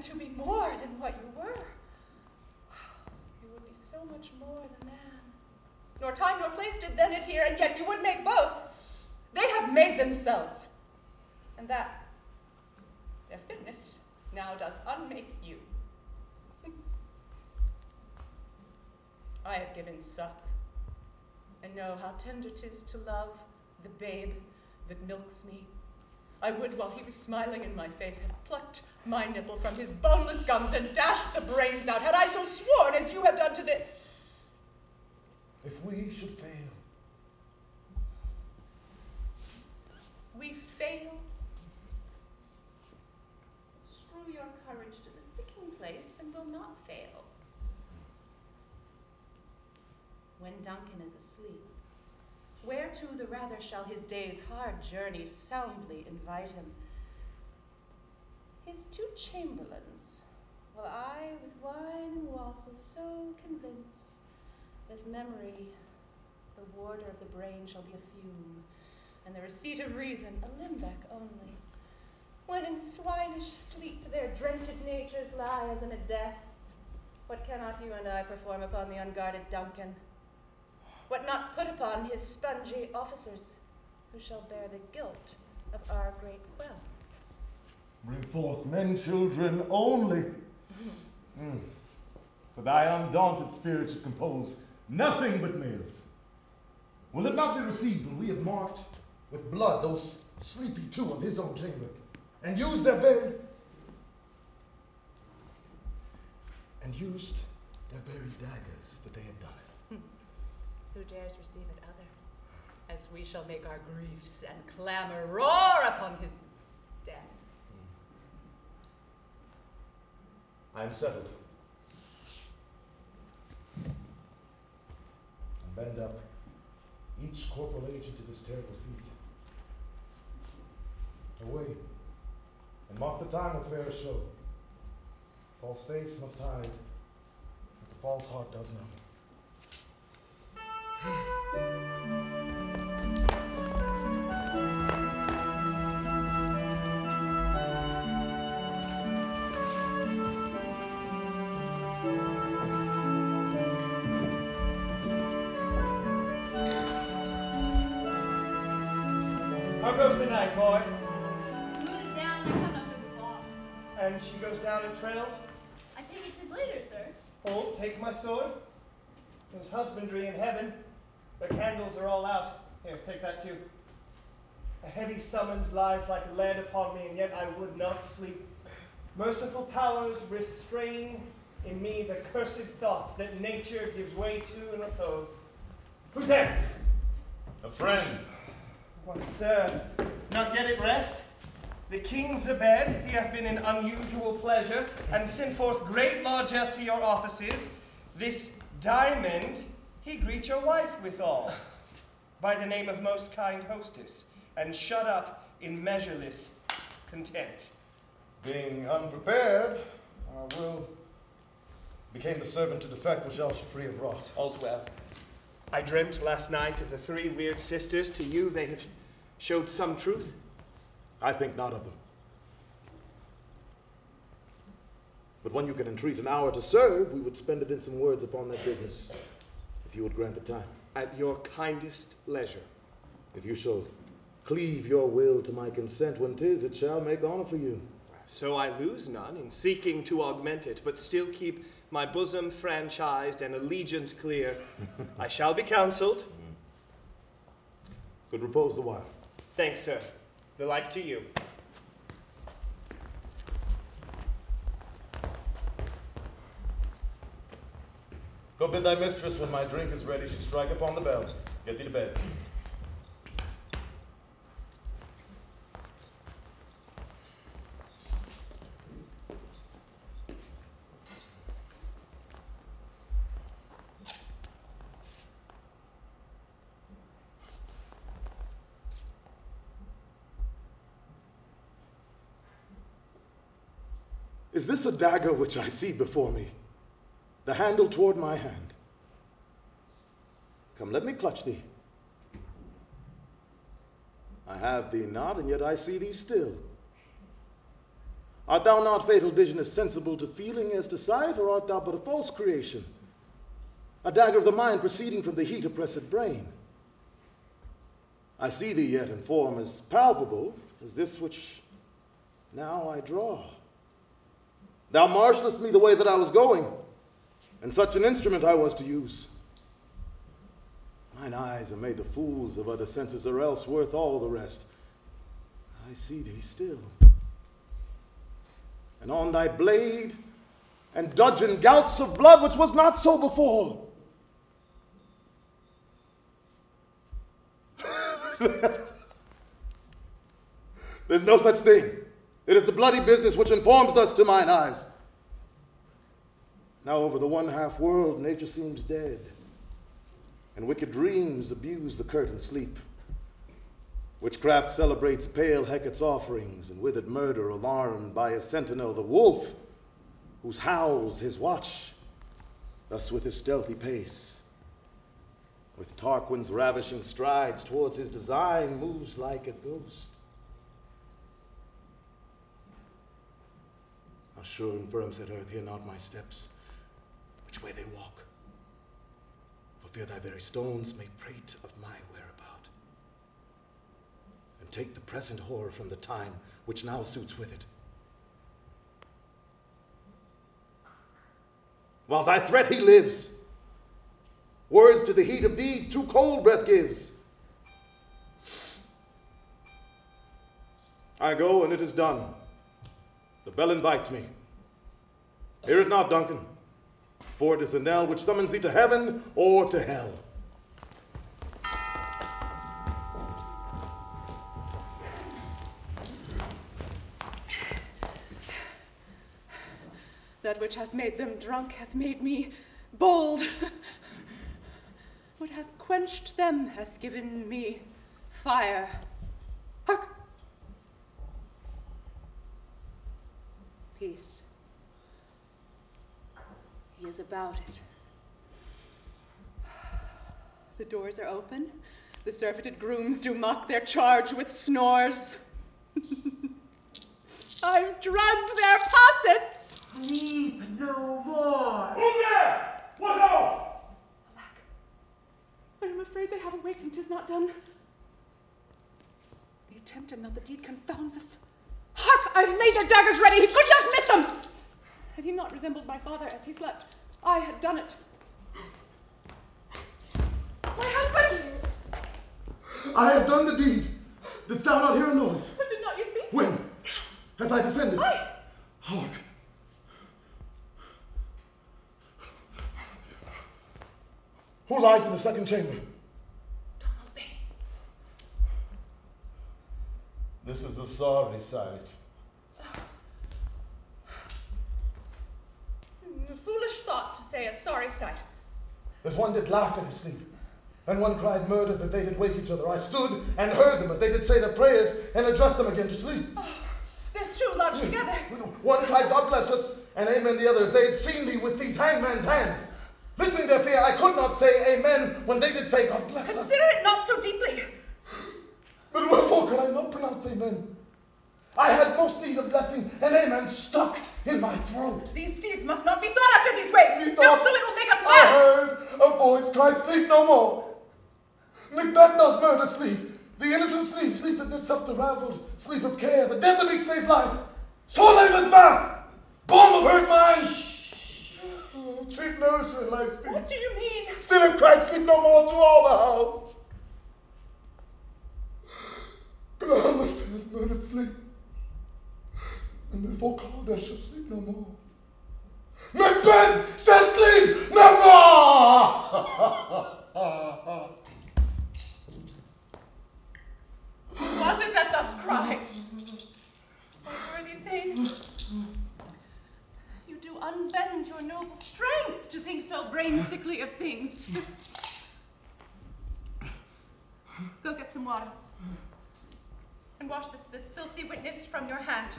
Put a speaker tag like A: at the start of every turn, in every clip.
A: to be more than what you were. You would be so much more than man. Nor time nor place did then adhere, and yet you would make both. They have made themselves, and that their fitness now does unmake you. I have given suck, and know how tender 'tis to love the babe that milks me. I would, while he was smiling in my face, have plucked my nipple from his boneless gums and dashed the brains out, had I so sworn as you have done to this.
B: If we should fail.
A: We fail. Screw your courage to the sticking place and will not fail. When Duncan is asleep, whereto the rather shall his day's hard journey soundly invite him? His two chamberlains, while I with wine and wassail so convince that memory, the warder of the brain, shall be a fume, and the receipt of reason a limbeck only. When in swinish sleep their drenched natures lie as in a death, what cannot you and I perform upon the unguarded Duncan? What not put upon his spongy officers, who shall bear the guilt of our great quell?
B: Bring forth men, children only. For thy undaunted spirit should compose nothing but males. Will it not be received when we have marked with blood those sleepy two of his own chamber, and used their very daggers that they have done it?
A: Who dares receive it other, as we shall make our griefs and clamor roar upon his death?
B: I am settled. And bend up each corporal agent to this terrible feat. Away, and mark the time with fair show. False face must hide what the false heart does know.
C: How goes the night, boy?
D: The moon is down, I come up with the law.
C: And she goes down at 12?
D: I take it 'tis later, sir.
C: Hold, take my sword. There's husbandry in heaven. The candles are all out. Here, take that too. A heavy summons lies like lead upon me, and yet I would not sleep. Merciful powers, restrain in me the cursed thoughts that nature gives way to in repose. Who's there?
B: A friend.
C: What, sir? Not yet at rest? The king's abed, he hath been in unusual pleasure, and sent forth great largesse to your offices. This diamond he greets your wife withal, by the name of most kind hostess, and shut up in measureless content.
B: Being unprepared, our will became the servant to defect which else should free of wrought.
C: All's well. I dreamt last night of the three weird sisters. To you they have showed some truth.
B: I think not of them. But when you can entreat an hour to serve, we would spend it in some words upon that business, if you would grant the time.
C: At your kindest leisure.
B: If you shall cleave your will to my consent, when 'tis, it shall make honor for you.
C: So I lose none in seeking to augment it, but still keep my bosom franchised and allegiance clear. I shall be counseled.
B: Good repose the while.
C: Thanks, sir. The like to you.
B: Go bid thy mistress, when my drink is ready, she strike upon the bell. Get thee to bed. Is this a dagger which I see before me? The handle toward my hand. Come, let me clutch thee. I have thee not, and yet I see thee still. Art thou not, fatal vision, as sensible to feeling as to sight, or art thou but a false creation? A dagger of the mind proceeding from the heat oppressed brain. I see thee yet in form as palpable as this which now I draw. Thou marshalest me the way that I was going, and such an instrument I was to use. Mine eyes are made the fools of other senses, or else worth all the rest. I see thee still. And on thy blade and dudgeon gouts of blood, which was not so before. There's no such thing. It is the bloody business which informs thus to mine eyes. Now over the one-half world nature seems dead, and wicked dreams abuse the curtained sleep. Witchcraft celebrates pale Hecate's offerings, and withered murder alarmed by a sentinel, the wolf, whose howls his watch, thus with his stealthy pace, with Tarquin's ravishing strides towards his design, moves like a ghost. Now sure and firm said earth, hear not my steps, which way they walk, for fear thy very stones may prate of my whereabout, and take the present horror from the time which now suits with it. While thy threat he lives, words to the heat of deeds too cold breath gives. I go, and it is done. The bell invites me. Hear it not, Duncan, for it is the knell which summons thee to heaven or to hell.
A: That which hath made them drunk hath made me bold. What hath quenched them hath given me fire. Hark! Peace. He is about it. The doors are open. The surfeited grooms do mock their charge with snores. I've drugged their possets.
E: Sleep no more.
B: Who's there? What ho?
A: Alack, I am afraid they have awaked and 'tis not done. The attempt and not the deed confounds us. Hark! I've laid their daggers ready. He could not miss them. Had he not resembled my father as he slept, I had done it. My husband!
B: I have done the deed. Didst thou not hear a noise?
A: Did not you speak?
B: When? As I descended?
A: I.
B: Hark. Who lies in the second chamber?
A: Donald Bay.
B: This is a sorry sight.
A: A foolish thought to say a sorry sight.
B: As one did laugh in his sleep, and one cried murder that they did wake each other. I stood and heard them, but they did say their prayers and address them again to sleep.
A: Oh, there's two lodged together.
B: One cried, God bless us, and amen the others. They had seen me with these hangman's hands. Listening their fear, I could not say amen when they did say, God bless us.
A: Consider it not so deeply.
B: But wherefore could I not pronounce amen? I had most need of blessing, and amen stuck in my throat.
A: These deeds must not be thought after these ways.
B: Methought
A: Not so it will make us
B: I
A: mad.
B: heard a voice cry, sleep no more. Macbeth does murder sleep. The innocent sleep, sleep that did sup the raveled, sleep of care, the death of each day's life. Sore labor's back, balm of hurt mind. Oh, chief nourisher lies still.
A: What do you mean?
B: Still have cried, sleep no more to all the house. Glamis has murdered sleep, and therefore Calder shall sleep no more. Macbeth shall sleep no more!
A: Who was it that thus cried? O worthy thing, you do unbend your noble strength to think so brain-sickly of things. Go get some water, and wash this filthy witness from your hand.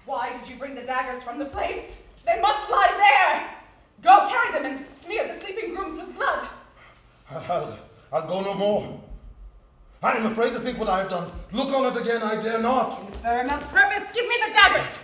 A: Why did you bring the daggers from the place? They must lie there! Go carry them and smear the sleeping grooms with blood.
B: I'll go no more. I am afraid to think what I have done. Look on it again, I dare not.
A: Infirm of purpose, give me the daggers!